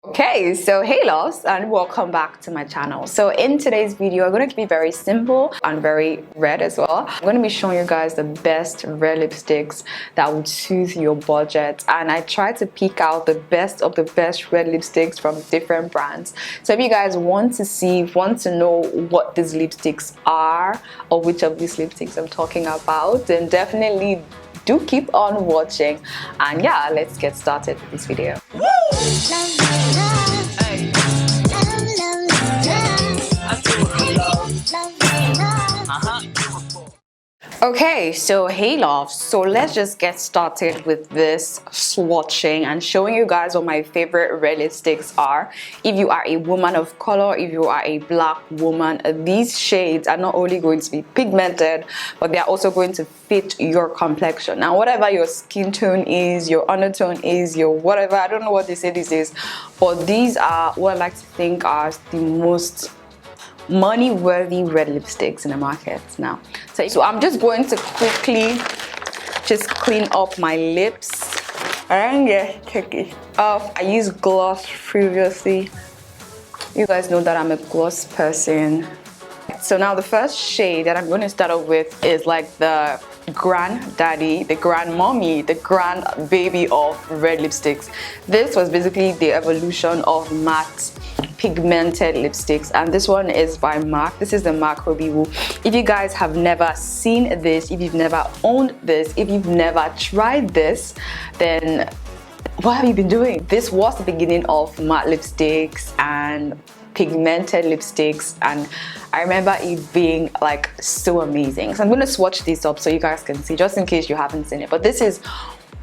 Okay, so hey loves, and welcome back to my channel. So in today's video, I'm going to be very simple and very red as well. I'm going to be showing you guys the best red lipsticks that would suit your budget, and I try to pick out the best of the best red lipsticks from different brands. So if you guys want to know what these lipsticks are or which of these lipsticks I'm talking about, then definitely do keep on watching. And yeah, let's get started with this video. Okay, so hey loves, so let's just get started with this swatching and showing you guys what my favorite red lipsticks are. If you are a woman of color, if you are a black woman, these shades are not only going to be pigmented, but they're also going to fit your complexion. Now, whatever your skin tone is, your undertone is, your whatever, I don't know what they say this is, but these are what I like to think are the most money-worthy red lipsticks in the market now. So I'm just going to quickly just clean up my lips. I don't get take it off. I used gloss previously. You guys know that I'm a gloss person. So now the first shade that I'm going to start off with is like the granddaddy, the grandmommy, the grandbaby of red lipsticks. This was basically the evolution of matte pigmented lipsticks, and this one is by MAC. This is the MAC Ruby Woo. If you guys have never seen this, if you've never owned this, if you've never tried this, then what have you been doing? This was the beginning of matte lipsticks and pigmented lipsticks, and I remember it being like so amazing. So I'm going to swatch this up so you guys can see, just in case you haven't seen it. But this is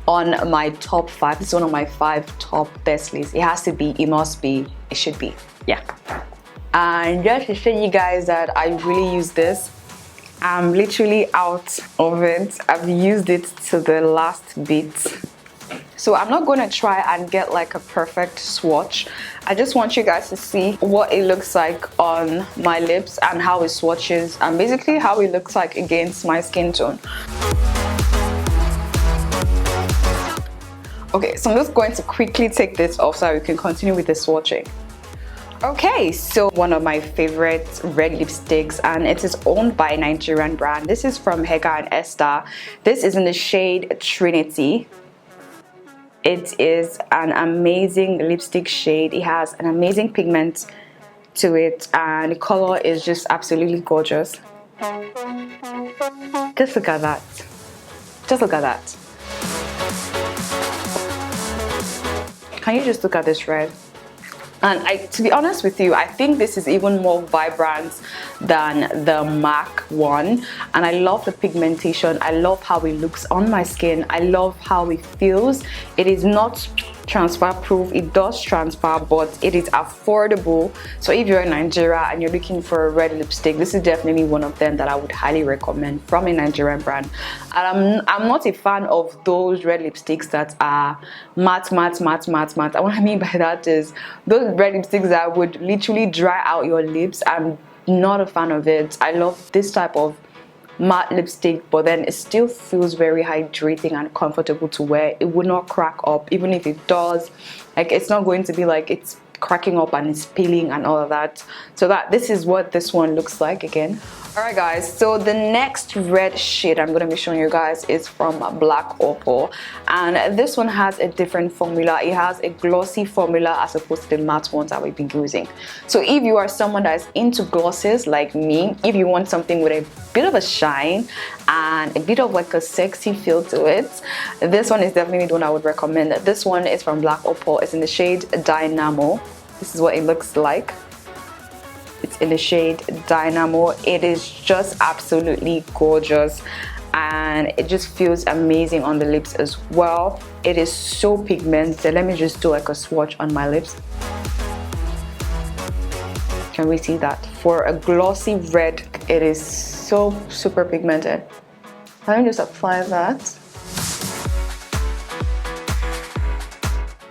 on my top 5. This is one of my 5 top best lists. It has to be, it must be, it should be, yeah. And just to show you guys that I really use this, I'm literally out of it. I've used it to the last bit. So I'm not going to try and get like a perfect swatch. I just want you guys to see what it looks like on my lips and how it swatches, and basically how it looks like against my skin tone. Okay, so I'm just going to quickly take this off so we can continue with the swatching. Okay, so one of my favorite red lipsticks, and it is owned by a Nigerian brand. This is from Hegai and Esther. This is in the shade Trinity. It is an amazing lipstick shade. It has an amazing pigment to it, and the color is just absolutely gorgeous. Just look at that. Just look at that. Can you just look at this red? And to be honest with you, I think this is even more vibrant than the MAC one. And I love the pigmentation. I love how it looks on my skin. I love how it feels. It is not transfer proof. It does transfer, but it is affordable. So if you're in Nigeria and you're looking for a red lipstick, this is definitely one of them that I would highly recommend from a Nigerian brand. And I'm not a fan of those red lipsticks that are matte. And what I mean by that is those red lipsticks that would literally dry out your lips. I'm not a fan of it. I love this type of matte lipstick, but then it still feels very hydrating and comfortable to wear. It would not crack up. Even if it does, like, it's not going to be like it's cracking up and it's peeling and all of that. So this is what this one looks like again. Alright guys, so the next red shade I'm going to be showing you guys is from Black Opal, and this one has a different formula. It has a glossy formula as opposed to the matte ones that we've been using. So if you are someone that is into glosses like me, if you want something with a bit of a shine and a bit of like a sexy feel to it, this one is definitely the one I would recommend. This one is from Black Opal. It's in the shade Dynamo. This is what it looks like. It's in the shade Dynamo. It is just absolutely gorgeous, and it just feels amazing on the lips as well. It is so pigmented. Let me just do like a swatch on my lips. Can we see that? For a glossy red, it is so super pigmented. Let me just apply that.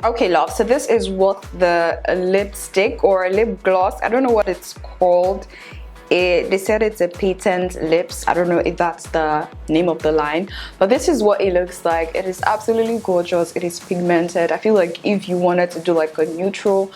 Okay love, so this is what the lipstick or lip gloss, I don't know what it's called, They said it's a patent lips. I don't know if that's the name of the line, but this is what it looks like. It is absolutely gorgeous. It is pigmented. I feel like if you wanted to do like a neutral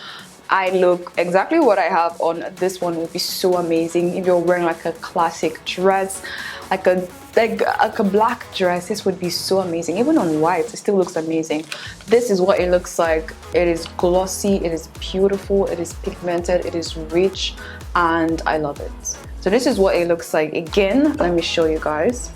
eye look, exactly what I have on this one would be so amazing. If you're wearing like a classic dress, like a black dress, this would be so amazing. Even on white, it still looks amazing. This is what it looks like. It is glossy, it is beautiful, it is pigmented, it is rich, and I love it. So this is what it looks like. Again, let me show you guys.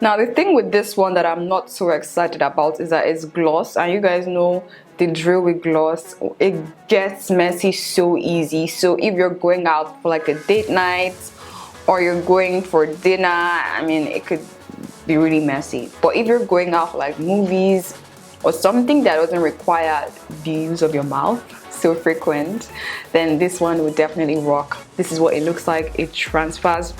Now the thing with this one that I'm not so excited about is that it's gloss, and you guys know the drill with gloss. It gets messy so easy. So if you're going out for like a date night or you're going for dinner, I mean, it could be really messy. But if you're going out for like movies or something that doesn't require the use of your mouth so frequent, then this one would definitely rock. This is what it looks like. It transfers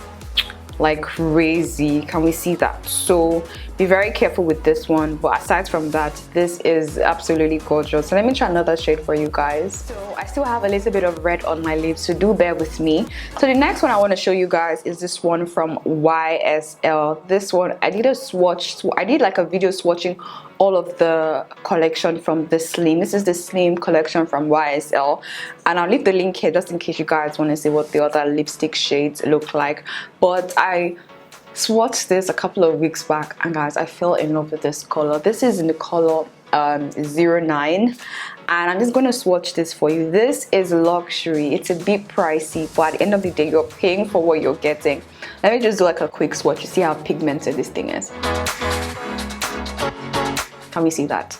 like crazy. Can we see that? So be very careful with this one, but aside from that, this is absolutely gorgeous. So let me try another shade for you guys. So I still have a little bit of red on my lips, so do bear with me. So the next one I want to show you guys is this one from YSL. This one I did a swatch. I did like a video swatching all of the collection from the Slim. This is the Slim collection from YSL, and I'll leave the link here just in case you guys want to see what the other lipstick shades look like. But I swatched this a couple of weeks back, and guys, I fell in love with this color. This is in the color 09, and I'm just going to swatch this for you. This is luxury. It's a bit pricey, but at the end of the day, you're paying for what you're getting. Let me just do like a quick swatch. You see how pigmented this thing is. Can we see that?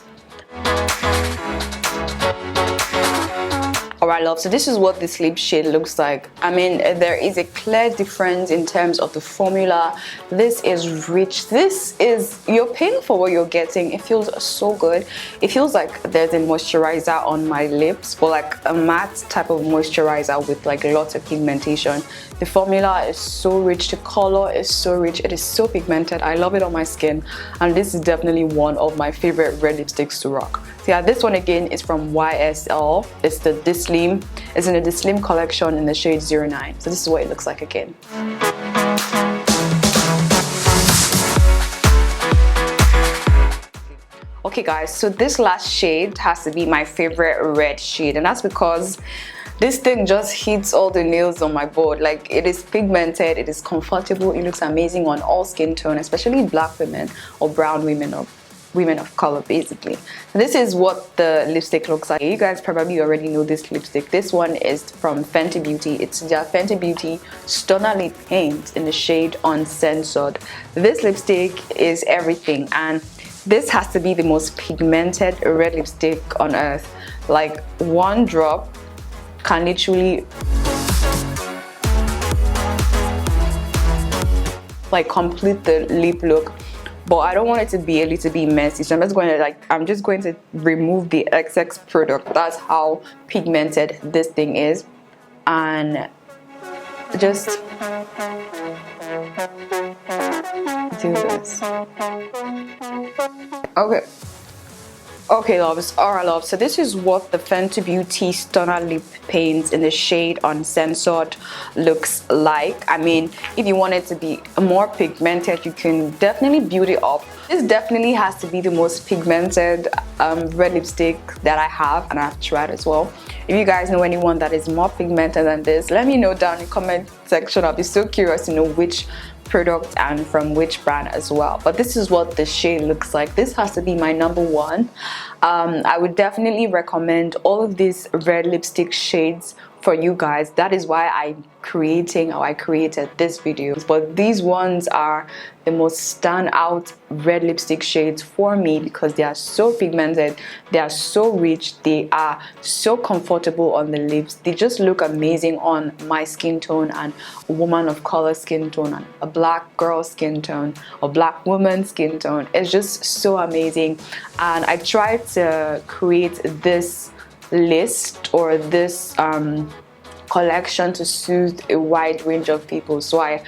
Alright love, so this is what this lip shade looks like. I mean, there is a clear difference in terms of the formula. This is rich. This is, you're paying for what you're getting. It feels so good. It feels like there's a moisturizer on my lips, but like a matte type of moisturizer with like lots of pigmentation. The formula is so rich, the color is so rich, it is so pigmented. I love it on my skin, and this is definitely one of my favorite red lipsticks to rock. So yeah, this one again is from YSL. It's the Slim. It's in the Slim collection in the shade 09. So this is what it looks like again. Okay guys, so this last shade has to be my favorite red shade, and that's because this thing just hits all the nails on my board. Like, it is pigmented, it is comfortable, it looks amazing on all skin tone, especially black women or brown women or women of color basically. This is what the lipstick looks like. You guys probably already know this lipstick. This one is from Fenty Beauty. It's the Fenty Beauty Stunner Lip Paint in the shade Uncensored. This lipstick is everything, and this has to be the most pigmented red lipstick on earth. Like, one drop can literally like complete the lip look. But I don't want it to be a little bit messy, so I'm just going to remove the XX product. That's how pigmented this thing is, and just do this. Okay loves, alright loves, so this is what the Fenty Beauty Stunner Lip Paint in the shade Uncensored looks like. I mean, if you want it to be more pigmented, you can definitely build it up. This definitely has to be the most pigmented red lipstick that I have, and I've tried as well. If you guys know anyone that is more pigmented than this, let me know down in the comment section. I'll be so curious to know which product and from which brand as well. But this is what the shade looks like. This has to be my number one. I would definitely recommend all of these red lipstick shades for you guys. That is why I created this video. But these ones are the most standout red lipstick shades for me because they are so pigmented, they are so rich, they are so comfortable on the lips. They just look amazing on my skin tone and a woman of color skin tone and a black girl skin tone or black woman skin tone. It's just so amazing, and I tried to create this list or this collection to suit a wide range of people. So I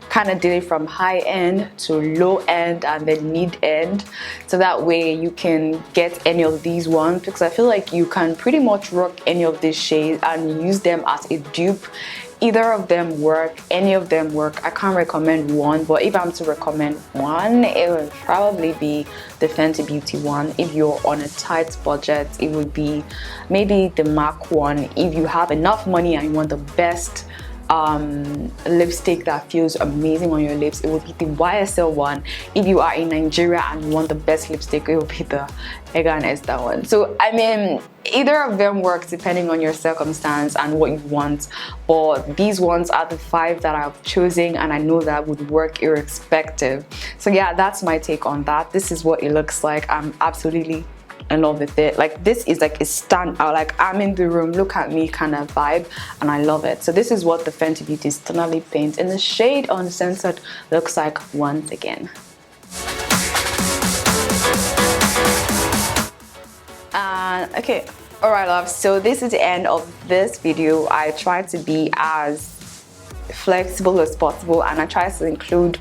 kind of did it from high end to low end and then mid end, so that way you can get any of these ones, because I feel like you can pretty much rock any of these shades and use them as a dupe. Either of them work, any of them work. I can't recommend one, but if I'm to recommend one, it would probably be the Fanta Beauty one. If you're on a tight budget, it would be maybe the MAC one. If you have enough money and you want the best lipstick that feels amazing on your lips, it will be the YSL one. If you are in Nigeria and you want the best lipstick, it will be the Hegai and Esther one. So I mean, either of them works depending on your circumstance and what you want, but these ones are the 5 that I've chosen and I know that would work irrespective. So yeah, that's my take on that. This is what it looks like. I'm absolutely in love with it. Like, this is like a standout, like I'm in the room, look at me kind of vibe, and I love it. So this is what the Fenty Beauty Stunner Lip Paint in the shade Uncensored looks like once again. Okay, alright love, so this is the end of this video. I tried to be as flexible as possible and I tried to include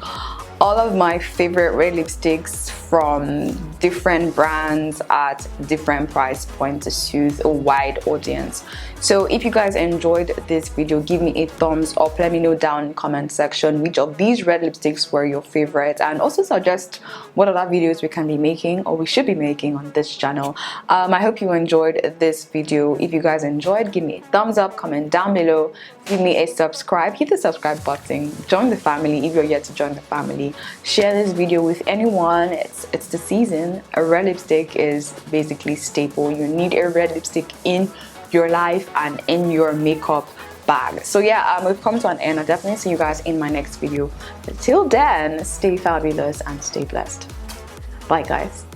all of my favorite red lipsticks from different brands at different price points to suit a wide audience. So if you guys enjoyed this video, give me a thumbs up. Let me know down in the comment section which of these red lipsticks were your favorite, and also suggest what other videos we can be making or we should be making on this channel. I hope you enjoyed this video. If you guys enjoyed, give me a thumbs up, comment down below, give me a subscribe, hit the subscribe button, join the family if you're yet to join the family, share this video with anyone. It's the season. A red lipstick is basically staple. You need a red lipstick in your life and in your makeup bag. So yeah, we've come to an end. I'll definitely see you guys in my next video. Until then, stay fabulous and stay blessed. Bye guys.